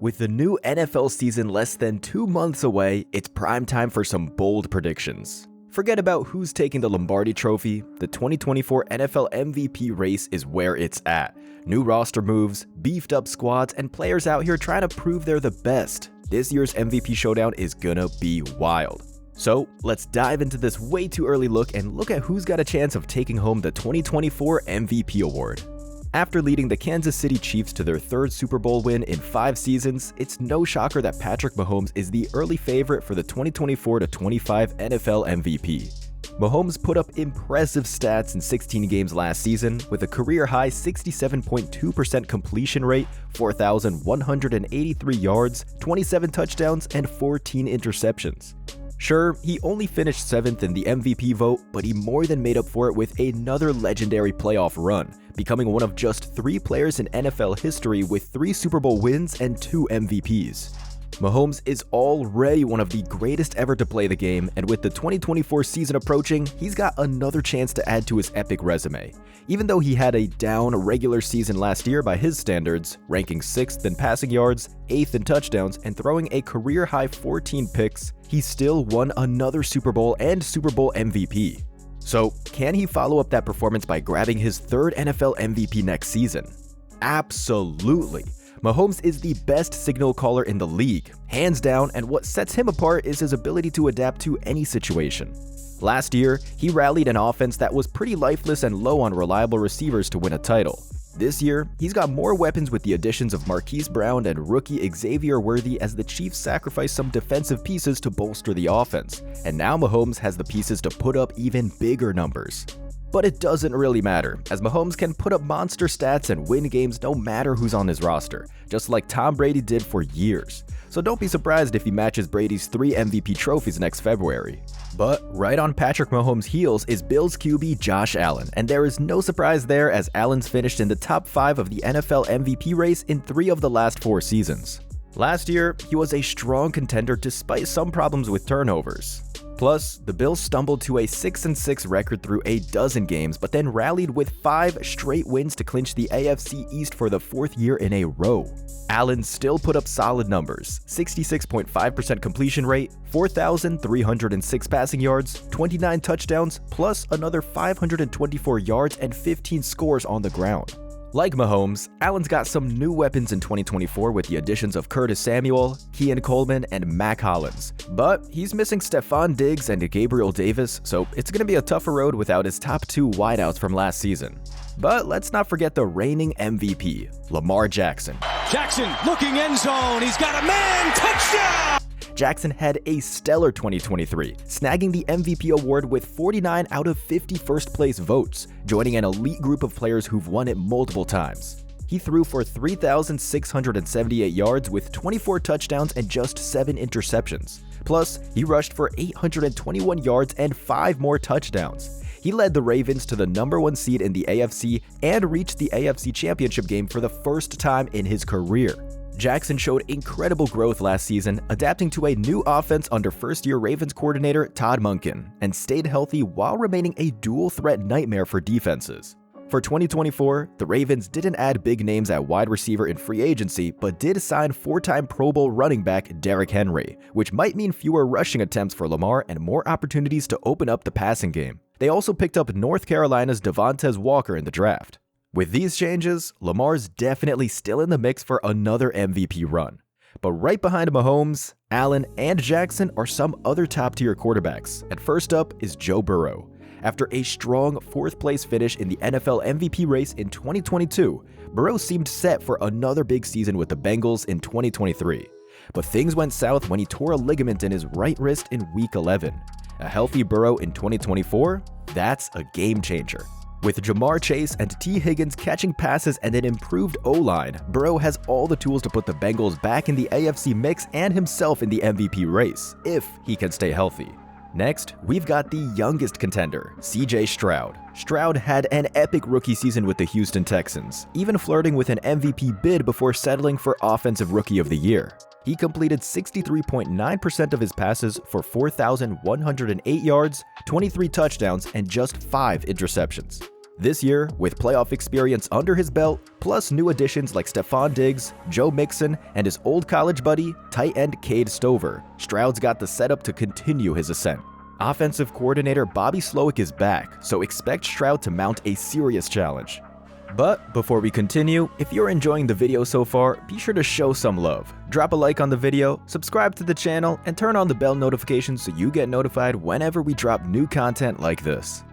With the new NFL season less than 2 months away, it's prime time for some bold predictions. Forget about who's taking the Lombardi Trophy, the 2024 NFL MVP race is where it's at. New roster moves, beefed up squads, and players out here trying to prove they're the best. This year's MVP showdown is gonna be wild. So let's dive into this way too early look and look at who's got a chance of taking home the 2024 MVP award. After leading the Kansas City Chiefs to their third Super Bowl win in 5 seasons, it's no shocker that Patrick Mahomes is the early favorite for the 2024-25 NFL MVP. Mahomes put up impressive stats in 16 games last season with a career-high 67.2% completion rate, 4,183 yards, 27 touchdowns, and 14 interceptions. Sure, he only finished 7th in the MVP vote, but he more than made up for it with another legendary playoff run, becoming one of just 3 players in NFL history with 3 Super Bowl wins and 2 MVPs. Mahomes is already one of the greatest ever to play the game, and with the 2024 season approaching, he's got another chance to add to his epic resume. Even though he had a down regular season last year by his standards, ranking 6th in passing yards, 8th in touchdowns, and throwing a career-high 14 picks, he still won another Super Bowl and Super Bowl MVP. So, can he follow up that performance by grabbing his 3rd NFL MVP next season? Absolutely. Mahomes is the best signal caller in the league, hands down, and what sets him apart is his ability to adapt to any situation. Last year, he rallied an offense that was pretty lifeless and low on reliable receivers to win a title. This year, he's got more weapons with the additions of Marquise Brown and rookie Xavier Worthy as the Chiefs sacrifice some defensive pieces to bolster the offense, and now Mahomes has the pieces to put up even bigger numbers. But it doesn't really matter, as Mahomes can put up monster stats and win games no matter who's on his roster, just like Tom Brady did for years. So don't be surprised if he matches Brady's 3 MVP trophies next February. But right on Patrick Mahomes' heels is Bills QB Josh Allen, and there is no surprise there as Allen's finished in the top 5 of the NFL MVP race in 3 of the last 4 seasons. Last year, he was a strong contender despite some problems with turnovers. Plus, the Bills stumbled to a 6-6 record through a dozen games, but then rallied with 5 straight wins to clinch the AFC East for the 4th year in a row. Allen still put up solid numbers, 66.5% completion rate, 4,306 passing yards, 29 touchdowns, plus another 524 yards and 15 scores on the ground. Like Mahomes, Allen's got some new weapons in 2024 with the additions of Curtis Samuel, Keon Coleman, and Mac Hollins. But he's missing Stephon Diggs and Gabriel Davis, so it's going to be a tougher road without his top 2 wideouts from last season. But let's not forget the reigning MVP, Lamar Jackson. Jackson looking end zone, he's got a man, touchdown! Jackson had a stellar 2023, snagging the MVP award with 49 out of 50 first-place votes, joining an elite group of players who've won it multiple times. He threw for 3,678 yards with 24 touchdowns and just 7 interceptions. Plus, he rushed for 821 yards and 5 more touchdowns. He led the Ravens to the #1 seed in the AFC and reached the AFC Championship game for the first time in his career. Jackson showed incredible growth last season, adapting to a new offense under first-year Ravens coordinator Todd Monken, and stayed healthy while remaining a dual-threat nightmare for defenses. For 2024, the Ravens didn't add big names at wide receiver in free agency, but did sign 4-time Pro Bowl running back Derrick Henry, which might mean fewer rushing attempts for Lamar and more opportunities to open up the passing game. They also picked up North Carolina's Devontae Walker in the draft. With these changes, Lamar's definitely still in the mix for another MVP run. But right behind Mahomes, Allen, and Jackson are some other top-tier quarterbacks, and first up is Joe Burrow. After a strong 4th-place finish in the NFL MVP race in 2022, Burrow seemed set for another big season with the Bengals in 2023. But things went south when he tore a ligament in his right wrist in Week 11. A healthy Burrow in 2024? That's a game-changer. With Jamar Chase and T. Higgins catching passes and an improved O-line, Burrow has all the tools to put the Bengals back in the AFC mix and himself in the MVP race, if he can stay healthy. Next, we've got the youngest contender, CJ Stroud. Stroud had an epic rookie season with the Houston Texans, even flirting with an MVP bid before settling for Offensive Rookie of the Year. He completed 63.9% of his passes for 4,108 yards, 23 touchdowns, and just 5 interceptions. This year, with playoff experience under his belt, plus new additions like Stephon Diggs, Joe Mixon, and his old college buddy, tight end Cade Stover, Stroud's got the setup to continue his ascent. Offensive coordinator Bobby Slowick is back, so expect Stroud to mount a serious challenge. But before we continue, if you're enjoying the video so far, be sure to show some love. Drop a like on the video, subscribe to the channel, and turn on the bell notifications so you get notified whenever we drop new content like this.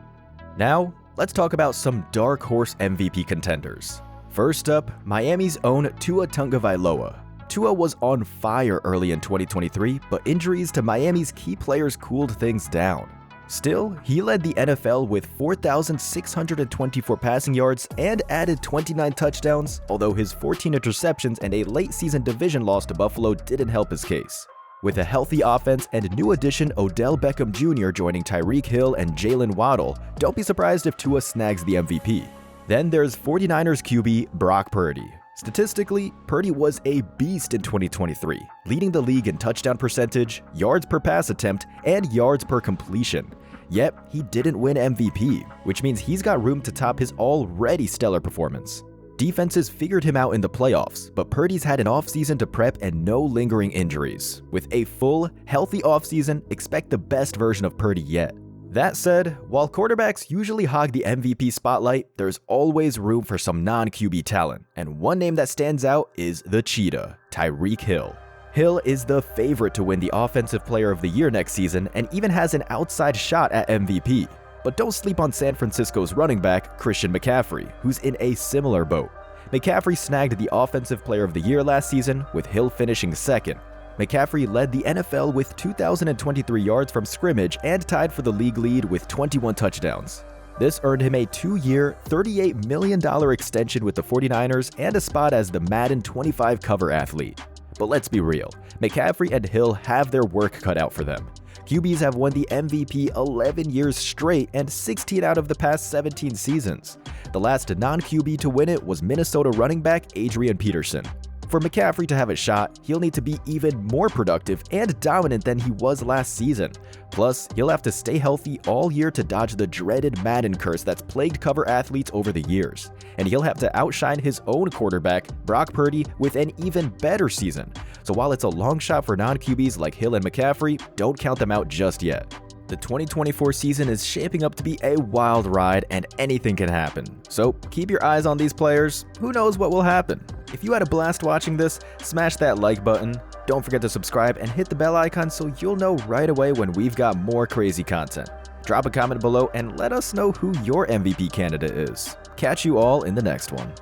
Now, let's talk about some dark horse MVP contenders. First up, Miami's own Tua Tagovailoa. Tua was on fire early in 2023, but injuries to Miami's key players cooled things down. Still, he led the NFL with 4,624 passing yards and added 29 touchdowns, although his 14 interceptions and a late-season division loss to Buffalo didn't help his case. With a healthy offense and new addition Odell Beckham Jr. joining Tyreek Hill and Jalen Waddle, don't be surprised if Tua snags the MVP. Then there's 49ers QB Brock Purdy. Statistically, Purdy was a beast in 2023, leading the league in touchdown percentage, yards per pass attempt, and yards per completion. Yet, he didn't win MVP, which means he's got room to top his already stellar performance. Defenses figured him out in the playoffs, but Purdy's had an offseason to prep and no lingering injuries. With a full, healthy offseason, expect the best version of Purdy yet. That said, while quarterbacks usually hog the MVP spotlight, there's always room for some non-QB talent, and one name that stands out is the Cheetah, Tyreek Hill. Hill is the favorite to win the Offensive Player of the Year next season and even has an outside shot at MVP. But don't sleep on San Francisco's running back, Christian McCaffrey, who's in a similar boat. McCaffrey snagged the Offensive Player of the Year last season, with Hill finishing second. McCaffrey led the NFL with 2,023 yards from scrimmage and tied for the league lead with 21 touchdowns. This earned him a 2-year, $38 million extension with the 49ers and a spot as the Madden 25 cover athlete. But let's be real, McCaffrey and Hill have their work cut out for them. QBs have won the MVP 11 years straight and 16 out of the past 17 seasons. The last non-QB to win it was Minnesota running back Adrian Peterson. For McCaffrey to have a shot, he'll need to be even more productive and dominant than he was last season. Plus, he'll have to stay healthy all year to dodge the dreaded Madden curse that's plagued cover athletes over the years. And he'll have to outshine his own quarterback, Brock Purdy, with an even better season. So while it's a long shot for non-QBs like Hill and McCaffrey, don't count them out just yet. The 2024 season is shaping up to be a wild ride and anything can happen. So keep your eyes on these players. Who knows what will happen? If you had a blast watching this, smash that like button. Don't forget to subscribe and hit the bell icon so you'll know right away when we've got more crazy content. Drop a comment below and let us know who your MVP candidate is. Catch you all in the next one.